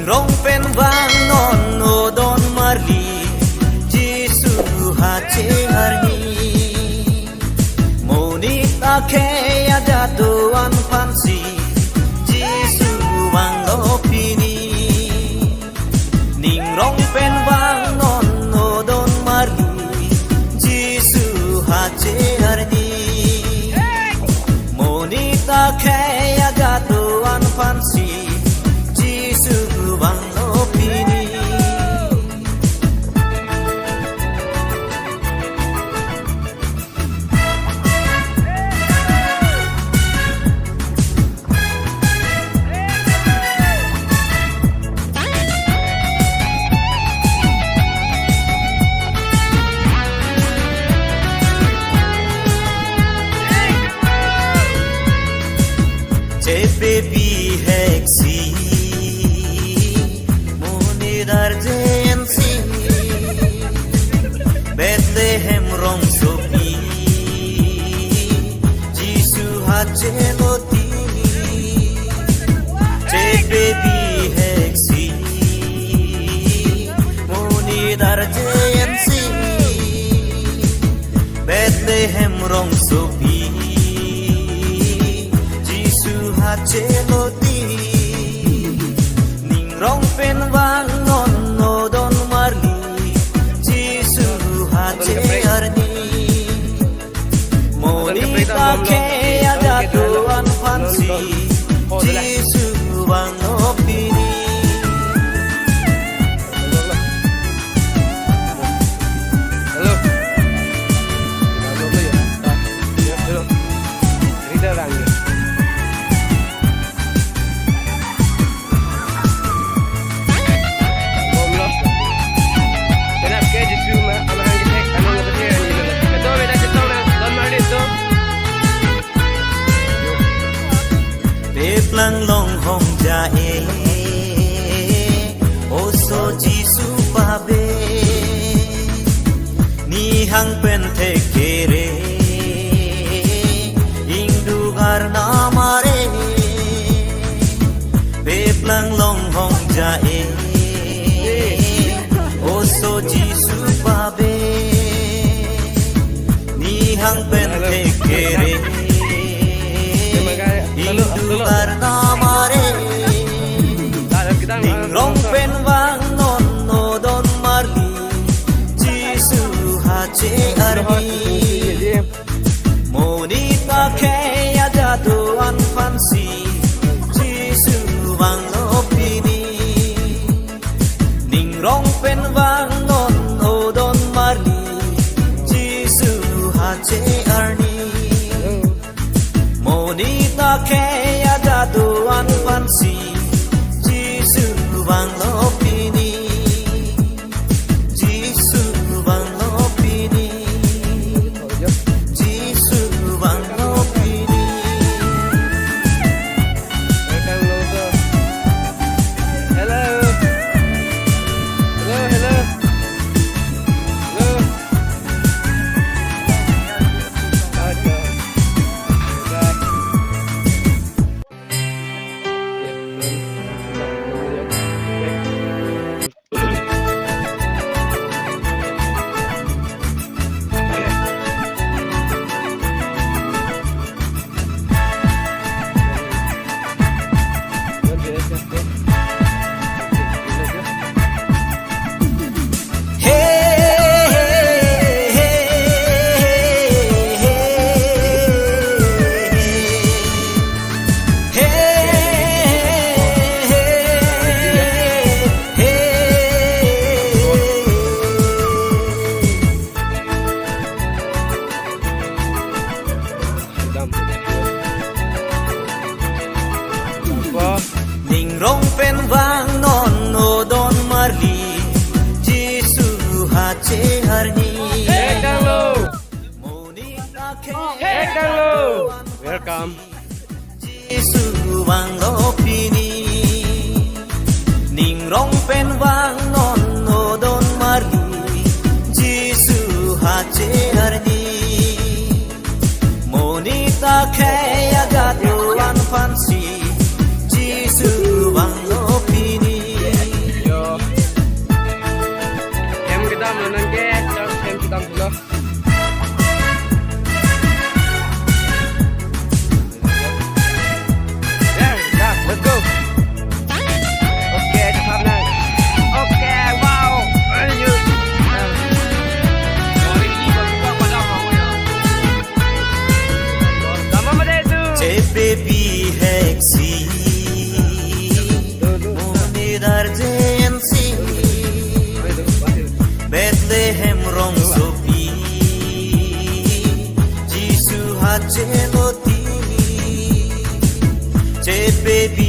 rong pen vang non no don marli Jisu hache harni Monit ake ada doan pansi Jisu wang opini Ning rong pen vang non no don marli Jisu hache harni Monit ake ada doan pansi Jisu wang opini baby hexi munidar jensi Bethlehem rong sopi Jisu hache loti baby hexi munidar jensi Bethlehem rong sopi hache loti ning rong pen wang non no don marli Jisu hache arni monita ke ada doan fansi Jisu wang opini Lang long hong jae oso Jisu pabe ni hang pen the kere ingdugar namare lang long hong jae oso Jisu pabe ni hang pen the kere Ingdugar namare Ning rong pen wang non no don marli Jisu hache arni Monita ke ada doan fansi Jisu wang opini Ning rong pen wang non no don marli Jisu hache arni Monita ke ada doan fansi Jisu wang opini Jisu wang opini Jisu wang opini Hello hello hello Ning rong pen wang non no don marli Jisu hache harni Welcome Jisu wang opini Ning rong pen wang non no don marli Jisu hache harni Monita ke ada doan fansi Jisu wang opini heksi Munidar jensi Bethlehem rong sopi Jisu hachenoti Che baby